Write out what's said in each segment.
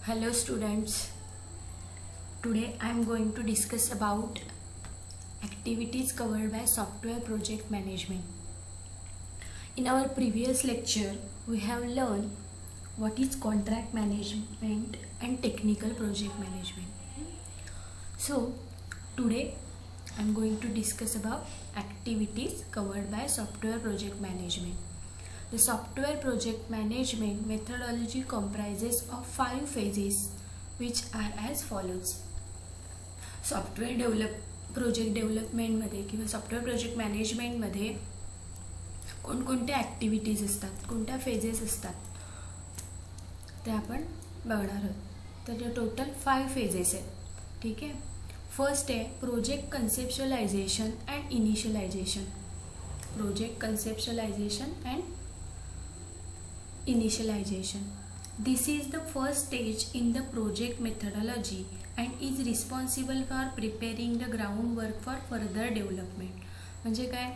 Hello students, today I am going to discuss about activities covered by software project management. In our previous lecture, we have learned what is contract management and technical project management. So today I am going to discuss about activities covered by software project management. The software project management methodology comprises of 5 phases which are as follows. Software project डेव्हलपमेंटमध्ये किंवा software project मॅनेजमेंटमध्ये कोणकोणत्या activities असतात, कोणत्या phases असतात ते आपण बघणार आहोत. तर टोटल 5 फेजेस आहेत. ठीक आहे. फर्स्ट आहे project conceptualization and initialization. Project conceptualization and initialization. This is the first stage in the project methodology and is responsible for preparing the groundwork for further development. म्हणजे काय,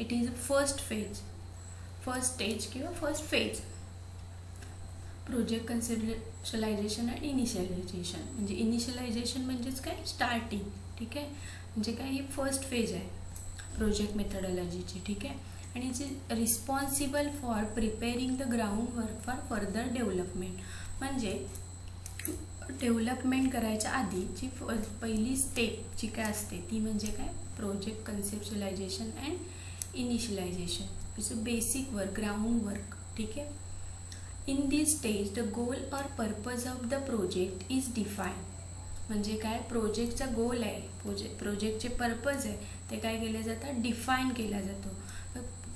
it is first phase, first stage किंवा first phase. Project कन्सेप्च्युअलायझेशन आणि initialization. म्हणजे initialization म्हणजेच काय, starting. ठीक आहे. म्हणजे काय, ही फर्स्ट फेज आहे प्रोजेक्ट मेथडॉलॉजीची. ठीक आहे. आणि is responsible for preparing the ground work for further development. म्हणजे डेव्हलपमेंट करायच्या आधी जी पहिली स्टेप जी काय असते ती म्हणजे काय, project conceptualization and initialization. It's a basic work, ground work. ठीक आहे. In this stage the goal और purpose of the project is define. म्हणजे काय, प्रोजेक्टचा गोल आहे, प्रोजेक्टचे पर्पज आहे ते काय केले जातात, डिफाईन केला जातो.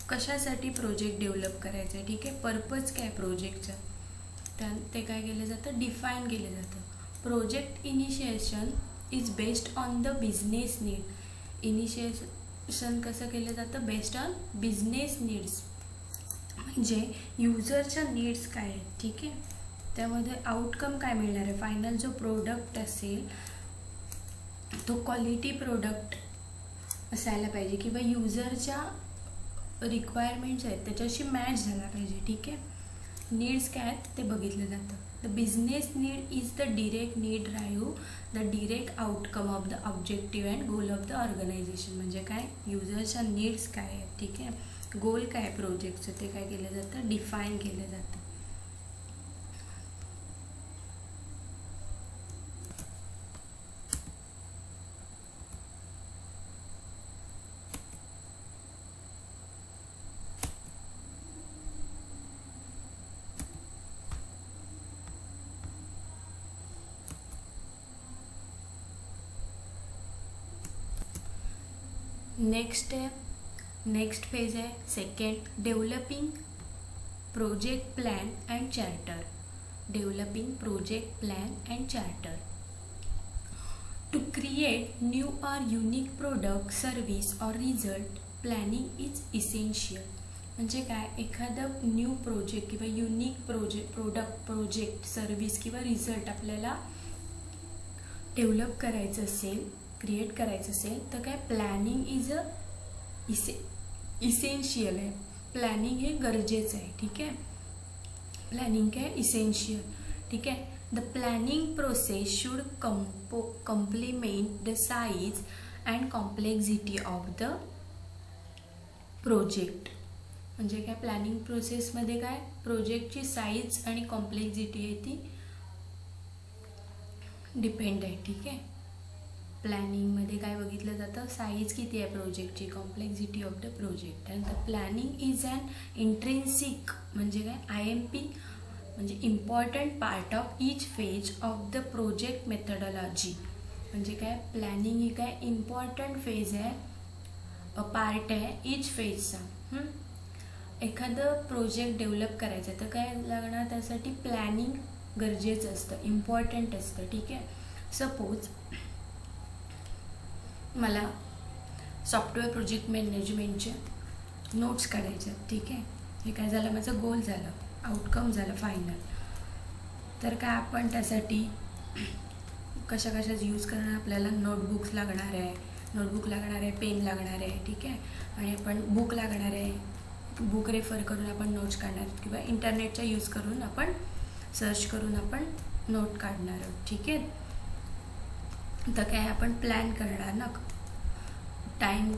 कशासाठी प्रोजेक्ट डेव्हलप करायचं आहे. ठीक आहे. पर्पज काय प्रोजेक्टचं ते काय केलं जातं, डिफाईन केलं जातं. Project initiation is based on the business need. Initiation कसं केलं जातं, बेस्ड ऑन बिझनेस नीड्स. म्हणजे युजरच्या नीड्स काय आहेत. ठीक आहे. त्यामध्ये आउटकम काय मिळणार आहे, फायनल जो प्रोडक्ट असेल तो क्वालिटी प्रोडक्ट असायला पाहिजे किंवा युजरच्या रिक्वायरमेंट्स आहेत त्याच्याशी मॅच झाला पाहिजे. ठीक आहे. नीड्स काय आहेत ते बघितलं जातं. The business need is the direct need drive the direct outcome of the objective and goal of the organisation. म्हणजे काय, युजरच्या नीड्स काय आहेत. ठीक आहे. गोल काय प्रोजेक्टचं ते काय केलं जातं, डिफाईन केलं जातं. नेक्स्ट फेज आहे second, developing project plan and charter. Developing project plan and charter. To create new or unique product, service or result, planning is essential. म्हणजे काय, एखादं न्यू प्रोजेक्ट किंवा युनिक प्रोजेक्ट, सर्व्हिस किंवा result आपल्याला develop करायचं असेल, create करायचं असेल तर काय, प्लॅनिंग इज अ इसेन्शियल आहे. प्लॅनिंग हे गरजेचं आहे. ठीक आहे. प्लॅनिंग काय, इसेन्शियल. ठीक आहे. The planning process should complement the size and complexity of the project. म्हणजे काय, प्लॅनिंग प्रोसेसमध्ये काय, प्रोजेक्टची साईज आणि कॉम्प्लेक्झिटी आहे ती डिपेंड आहे. ठीक आहे. प्लॅनिंगमध्ये काय बघितलं जातं, साईज किती आहे प्रोजेक्टची, complexity of the project. And the planning is an intrinsic म्हणजे काय, IMP म्हणजे important part of each phase of the project methodology. म्हणजे काय, प्लॅनिंग ही काय इम्पॉर्टंट फेज आहे, पार्ट आहे ईच फेजचा. एखादं प्रोजेक्ट डेव्हलप करायचं तर काय लागणार, त्यासाठी प्लॅनिंग गरजेचं असतं, इम्पॉर्टंट असतं. ठीक आहे. सपोज मला सॉफ्टवेअर प्रोजेक्ट मॅनेजमेंटचे नोट्स काढायचे. ठीक आहे. हे काय झालं, माझं गोल झालं, आउटकम झालं फायनल. तर काय आपण त्यासाठी कशाचं यूज करणार, आपल्याला नोटबुक्स लागणार आहे, पेन लागणार आहे. ठीक आहे. आणि आपण बुक लागणार आहे, रेफर करून आपण नोट्स काढणार किंवा इंटरनेटचा यूज करून आपण सर्च करून आपण नोट काढणार आहोत. ठीक आहे. तर काय आपण प्लॅन करणार ना, टाईम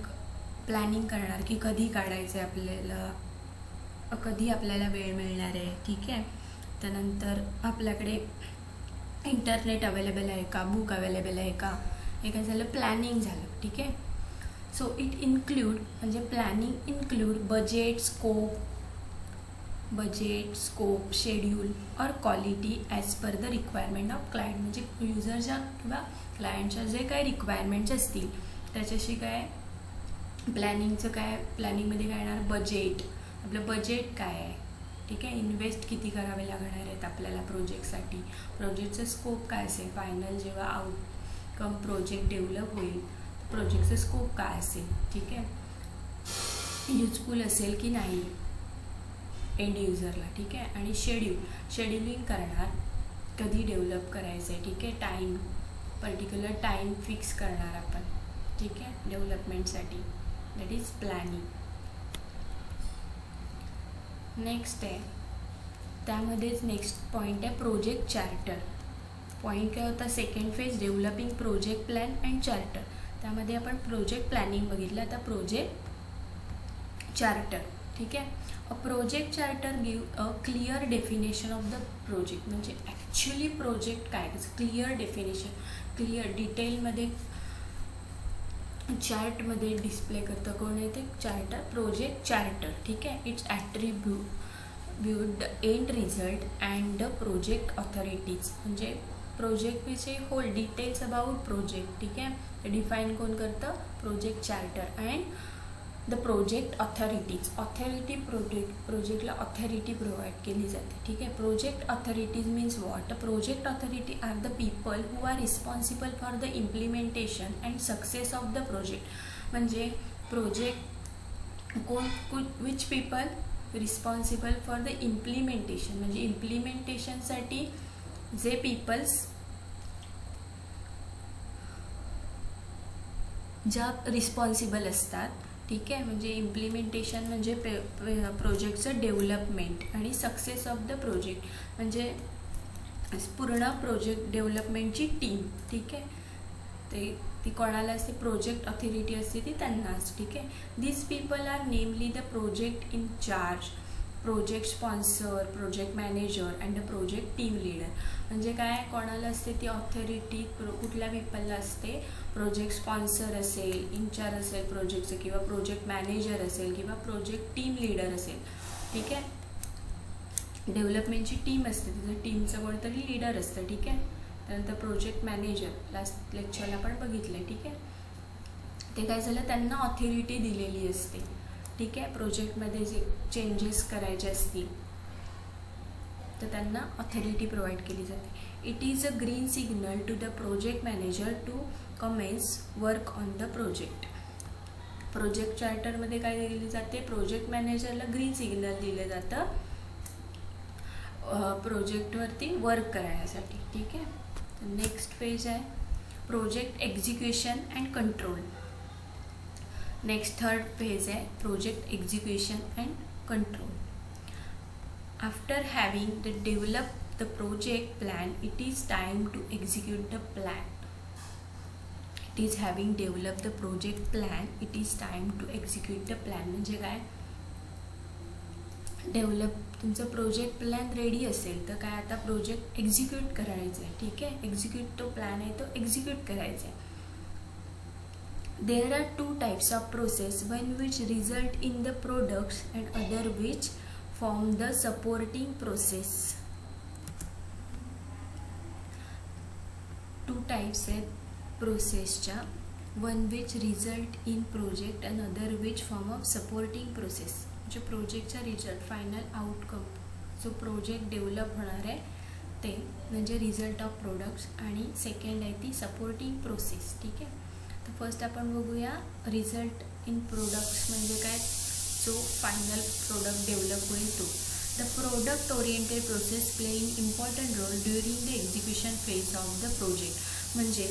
प्लॅनिंग करणार की कधी काढायचं आहे आपल्याला, कधी आपल्याला वेळ मिळणार आहे. ठीक आहे. त्यानंतर आपल्याकडे इंटरनेट अवेलेबल आहे का, बुक अवेलेबल आहे का, हे काय झालं, प्लॅनिंग झालं. ठीक आहे. सो इट इन्क्लूड म्हणजे planning include budget, scope, schedule और quality as per the requirement of client. म्हणजे युजरच्या किंवा क्लायंटच्या जे काही रिक्वायरमेंट्स असतील त्याच्याशी काय प्लॅनिंगचं काय, प्लॅनिंगमध्ये काय येणार, बजेट, आपलं बजेट काय आहे. ठीक आहे. इन्व्हेस्ट किती करावे लागणार आहेत आपल्याला प्रोजेक्टसाठी, प्रोजेक्टचं स्कोप काय असेल, फायनल जेव्हा आउटकम प्रोजेक्ट डेव्हलप होईल प्रोजेक्टचं स्कोप काय असेल. ठीक आहे. युजफुल असेल की नाही एंड युजरला. ठीक आहे. आणि शेड्युलिंग करणार, कधी डेव्हलप करायचं आहे. ठीक आहे. टाईम, पर्टिक्युलर टाईम फिक्स करणार आपण. ठीक आहे. डेव्हलपमेंटसाठी, दॅट इज प्लॅनिंग. नेक्स्ट आहे, त्यामध्येच नेक्स्ट पॉईंट आहे प्रोजेक्ट चार्टर. पॉईंट काय होता, second phase developing project plan and charter. त्यामध्ये आपण प्रोजेक्ट प्लॅनिंग बघितलं, आता प्रोजेक्ट चार्टर. ठीक आहे. A project charter give a clear definition of the project. म्हणजे ॲक्च्युली प्रोजेक्ट काय, क्लिअर डेफिनेशन, क्लिअर डिटेलमध्ये चार्टमध्ये डिस्प्ले करतं. कोण आहे ते, चार्टर, प्रोजेक्ट चार्टर. ठीक आहे. It's attribute the end result and the project authorities. म्हणजे प्रोजेक्टविषयी होल डिटेल्स अबाउट प्रोजेक्ट. ठीक आहे. डिफाईन कोण करतं, project charter. And the project authorities, authority प्रोजेक्टला ऑथॉरिटी प्रोव्हाइड केली जाते. ठीक आहे. Project authorities means what, project authority are the people who are responsible for the implementation and success of the project. म्हणजे प्रोजेक्ट कोण, which people responsible for the implementation. म्हणजे इम्प्लिमेंटेशनसाठी जे पीपल्स ज्या रिस्पॉन्सिबल असतात. ठीक आहे. म्हणजे इम्प्लिमेंटेशन म्हणजे प्रोजेक्टचं डेव्हलपमेंट आणि सक्सेस ऑफ द प्रोजेक्ट म्हणजे पूर्ण प्रोजेक्ट डेव्हलपमेंटची टीम. ठीक आहे. ती कोणाला असते, प्रोजेक्ट ऑथॉरिटी असते ती त्यांनाच. ठीक आहे. This people are namely the project in charge, project sponsor, project manager and the project team leader. म्हणजे काय, कोणाला असते ती ऑथॉरिटी, कुठल्या पीपलला असते, प्रोजेक्ट स्पॉन्सर असेल, इंचार्ज असेल प्रोजेक्टचं, किंवा प्रोजेक्ट मॅनेजर असेल, किंवा प्रोजेक्ट टीम लीडर असेल. ठीक आहे. डेव्हलपमेंटची टीम असते, तिथं टीमचं कोणतरी लीडर असतं. ठीक आहे. त्यानंतर प्रोजेक्ट मॅनेजर लास्ट लेक्चरला पण बघितलं. ठीक आहे. ते काय झालं, त्यांना ऑथॉरिटी दिलेली असते. ठीक आहे. प्रोजेक्टमध्ये जे चेंजेस करायचे असतील तर त्यांना ऑथॉरिटी प्रोव्हाइड केली जाते. It is a green signal to the project manager to commence work on the project. Project चार्टरमध्ये काय दिले जाते, प्रोजेक्ट मॅनेजरला ग्रीन सिग्नल दिलं जातं प्रोजेक्टवरती वर्क करण्यासाठी. ठीक आहे. नेक्स्ट पेज आहे project execution and control. Next third page आहे project execution and control. After having the develop the project plan, it is time to execute the plan. It is having develop the project plan, it is time to execute the plan. म्हणजे काय, तुमचं project plan ready असेल तर काय, आता project execute करायचं आहे. ठीक आहे. एक्झिक्यूट तो प्लॅन आहे तो एक्झिक्यूट करायचा आहे. There are two types of process, one which result in the products and other which form the supporting process. Two types आहेत प्रोसेसच्या, one which result in project and other which form of supporting process. म्हणजे प्रोजेक्टचा result, final outcome जो project develop होणार आहे ते म्हणजे result of products, आणि सेकंड आहे ती सपोर्टिंग प्रोसेस. ठीक आहे. तर फर्स्ट आपण बघूया रिझल्ट इन प्रोडक्ट्स म्हणजे काय, जो फायनल प्रोडक्ट डेव्हलप होईल तो. The product oriented process playing important role during the execution phase of the project. म्हणजे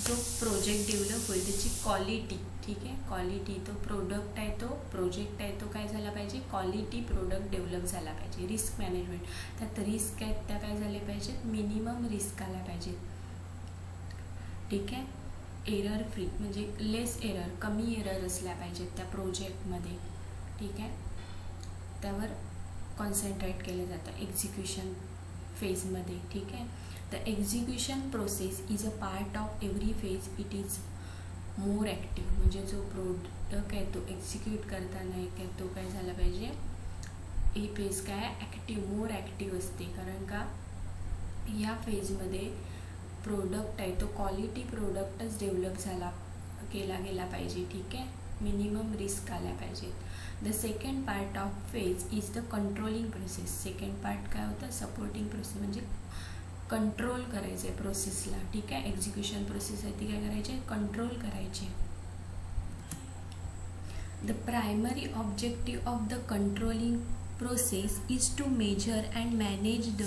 जो प्रोजेक्ट डेव्हलप होईल त्याची क्वालिटी, ठीक आहे, क्वालिटी, तो प्रोडक्ट आहे, तो प्रोजेक्ट आहे, तो काय झाला पाहिजे, क्वालिटी प्रोडक्ट डेव्हलप झाला पाहिजे. रिस्क मॅनेजमेंट, त्यात रिस्क आहेत त्या काय झाले पाहिजेत, मिनिमम रिस्क आला पाहिजे. ठीक आहे. एरर फ्री म्हणजे लेस एरर, कमी एरर असल्या पाहिजेत त्या प्रोजेक्टमध्ये. ठीक आहे. त्यावर कॉन्सन्ट्रेट केलं जातं एक्झिक्युशन फेजमध्ये. ठीक आहे. The execution process is a part of every phase. It is more active म्हणजे जो प्रोडक्ट आहे तो एक्झिक्यूट करताना काय तो काय झाला पाहिजे, ही फेज काय ॲक्टिव्ह, मोर ॲक्टिव्ह असते. कारण का या फेजमध्ये प्रोडक्ट आहे तो क्वालिटी प्रोडक्टच डेव्हलप केला गेला पाहिजे. ठीक आहे. मिनिमम रिस्क आल्या पाहिजेत. The second part of phase is the controlling process. Second part काय होतं, सपोर्टिंग प्रोसेस म्हणजे कंट्रोल करायचं आहे प्रोसेसला. ठीक आहे. एक्झिक्युशन प्रोसेस आहे ती काय करायची, कंट्रोल करायची. The primary objective of the controlling process is to measure and manage the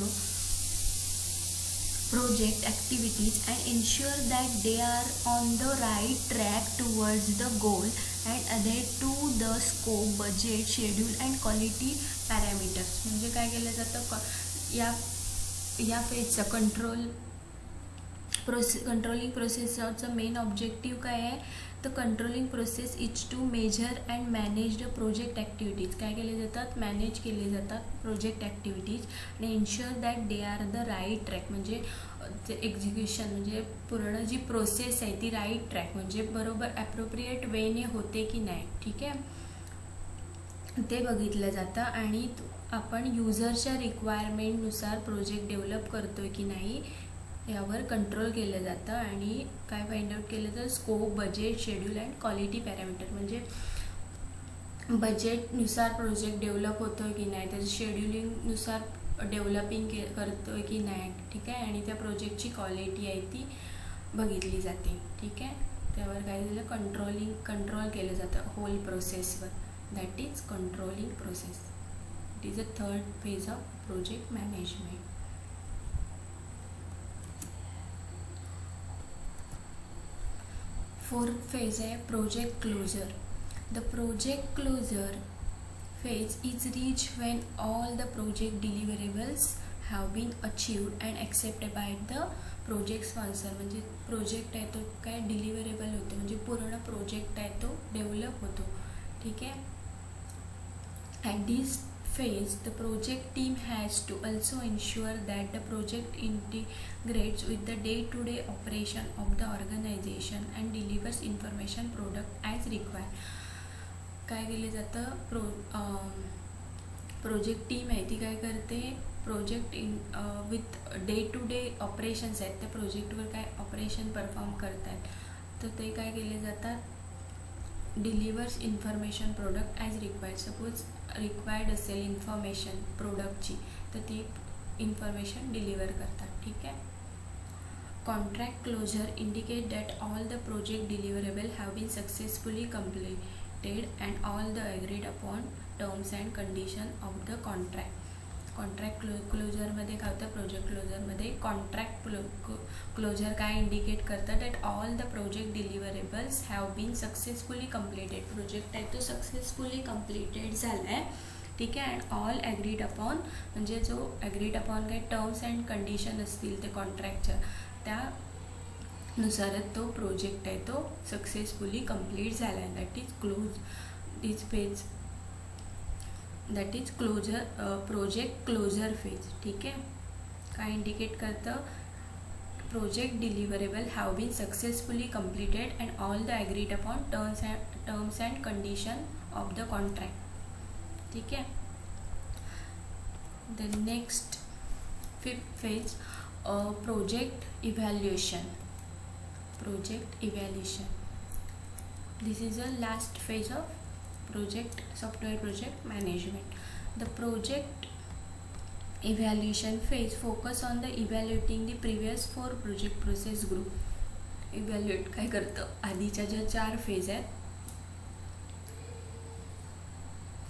project activities and ensure that they are on the right track towards the goal and adhere to the scope, budget, schedule and quality parameters. म्हणजे काय केलं जातं या फेजचं controlling प्रोसेसचं main objective काय आहे, तर controlling process is to measure and manage the project activities. काय केले जातात, मॅनेज केले जातात प्रोजेक्ट ॲक्टिव्हिटीज आणि ensure that they are the right track म्हणजे ते एक्झिक्युशन म्हणजे पूर्ण जी प्रोसेस आहे ती राईट ट्रॅक म्हणजे बरोबर ॲप्रोप्रिएट वेने होते की नाही. ठीक आहे, ते बघितलं जातं आणि आपण युजरच्या रिक्वायरमेंटनुसार प्रोजेक्ट डेव्हलप करतोय की नाही यावर कंट्रोल केलं जातं. आणि काय फाइंड आउट केलं तर scope, budget, schedule and quality parameter म्हणजे बजेटनुसार प्रोजेक्ट डेव्हलप होतो की नाही, त्याचं शेड्युलिंगनुसार डेव्हलपिंग करतो की नाही. ठीक आहे. आणि त्या प्रोजेक्टची क्वालिटी आहे ती बघितली जाते. ठीक आहे. त्यावर काय झालं, कंट्रोल केलं जातं होल प्रोसेसवर. That is controlling process. It is a third phase of project management. Fourth phase आहे project closure. The project closure phase is reached when all the project deliverables have been achieved and accepted by the project sponsor. म्हणजे project आहे तो काय deliverable होतो म्हणजे पूर्ण project आहे तो डेव्हलप होतो. ठीक आहे. At this phase the project team has to also ensure that the project integrates with the day-to-day operation of the organization and delivers information product as required. काय केलं जातं, प्रोजेक्ट टीम आहे ती काय करते, project with day to day operations आहेत त्या प्रोजेक्टवर काय ऑपरेशन परफॉर्म करतात तर ते काय केले जातात, delivers information product as required. Suppose required असेल इन्फॉर्मेशन प्रोडक्टची तर ती इन्फॉर्मेशन डिलिव्हर करतात. ठीक आहे. Contract closure indicate that all the project deliverable have been successfully completed and all the agreed upon terms and condition of the contract. Contract क्लोजरमध्ये काय होतं, प्रोजेक्ट क्लोजरमध्ये कॉन्ट्रॅक्ट क्लोजर काय इंडिकेट करतं, that all the project deliverables have been successfully completed. Project आहे तो successfully completed झाला आहे. ठीक आहे. अँड ऑल ॲग्रीड अपॉन म्हणजे जो ॲग्रीड अपॉन काही टर्म्स अँड कंडिशन असतील ते कॉन्ट्रॅक्टच्या त्यानुसारच तो प्रोजेक्ट आहे तो सक्सेसफुली कंप्लीट झाला आहे. That is phase that is closure, project closure phase. ठीक आहे. काय इंडिकेट करतं, project deliverable have been successfully completed and all the agreed upon terms and condition of the contract. ठीक आहे. The next fifth phase project evaluation. This is the last phase of software project management. The project evaluation phase focus on the evaluating the previous 4 project process group. Evaluate काय करतं, आधीच्या ज्या 4 phase आहेत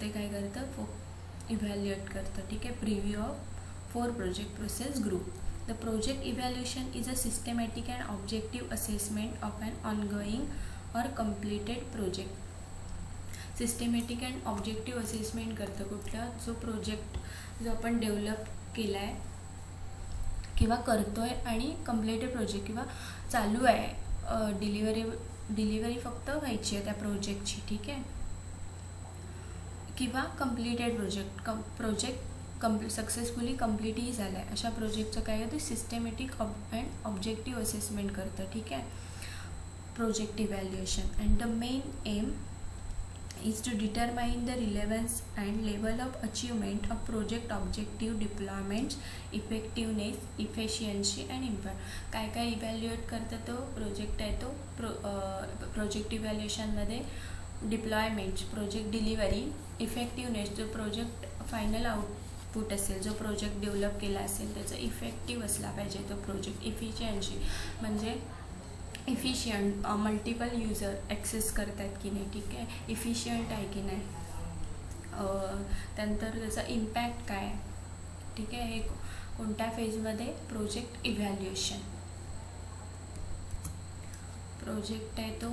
ते काय करतं, इव्हॅल्युएट करतं. ठीक आहे. Preview of 4 project process group. The project evaluation is a systematic and objective assessment of an ongoing or completed project. Systematic and objective assessment करतं कुठला जो प्रोजेक्ट जो आपण डेव्हलप केला आहे किंवा करतो आहे आणि कम्प्लिटेड प्रोजेक्ट किंवा चालू आहे डिलिव्हरी फक्त व्हायची आहे त्या प्रोजेक्टची, ठीक आहे, किंवा कम्प्लिटेड प्रोजेक्ट सक्सेसफुली कम्प्लीटही झाला आहे अशा प्रोजेक्टचं काय होतं सिस्टमॅटिक अँड ऑब्जेक्टिव्ह असेसमेंट करतं, ठीक आहे, project evaluation. And the main M is to determine the relevance and level of achievement of project objective deployments, effectiveness, efficiency and impact. काय काय इव्हॅल्युएट करतं तो प्रोजेक्ट आहे तो प्रोजेक्ट इव्हॅल्युएशनमध्ये डिप्लॉयमेंट्स, प्रोजेक्ट डिलिव्हरी, इफेक्टिव्हनेस जो प्रोजेक्ट फायनल आउटपुट असेल जो प्रोजेक्ट डेव्हलप केला असेल त्याचा इफेक्टिव्ह असला पाहिजे तो प्रोजेक्ट, इफिशियन्सी म्हणजे इफिशियंट मल्टिपल युजर ॲक्सेस करतात की नाही, ठीक आहे, इफिशियंट आहे की नाही, त्यानंतर त्याचा इम्पॅक्ट काय, ठीक आहे, हे कोणत्या फेजमध्ये प्रोजेक्ट इव्हॅल्युएशन. प्रोजेक्ट आहे तो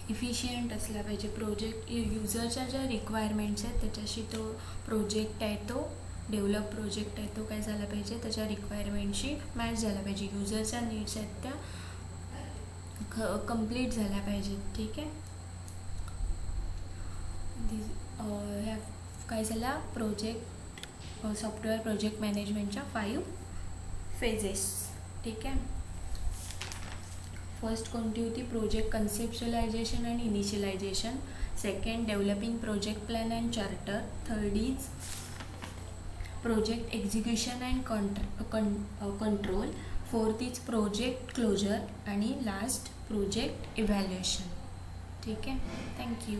इफिशियंट असला पाहिजे, प्रोजेक्ट युजरच्या ज्या रिक्वायरमेंट्स आहेत त्याच्याशी तो प्रोजेक्ट आहे तो डेव्हलप प्रोजेक्ट आहे तो काय झाला पाहिजे त्याच्या रिक्वायरमेंटशी मॅच झाला पाहिजे, युजरच्या नीड्स आहेत त्या कंप्लीट झाल्या पाहिजेत, ठीक आहे. ह्या काय झाला प्रोजेक्ट सॉफ्टवेअर प्रोजेक्ट मॅनेजमेंटच्या 5 फेजेस, ठीक आहे. फर्स्ट कोणती होती project conceptualization and initialization, second developing project plan and charter, third is project execution and control, fourth is project closure आणि लास्ट प्रोजेक्ट इव्हॅल्युएशन, ठीक आहे. थँक्यू.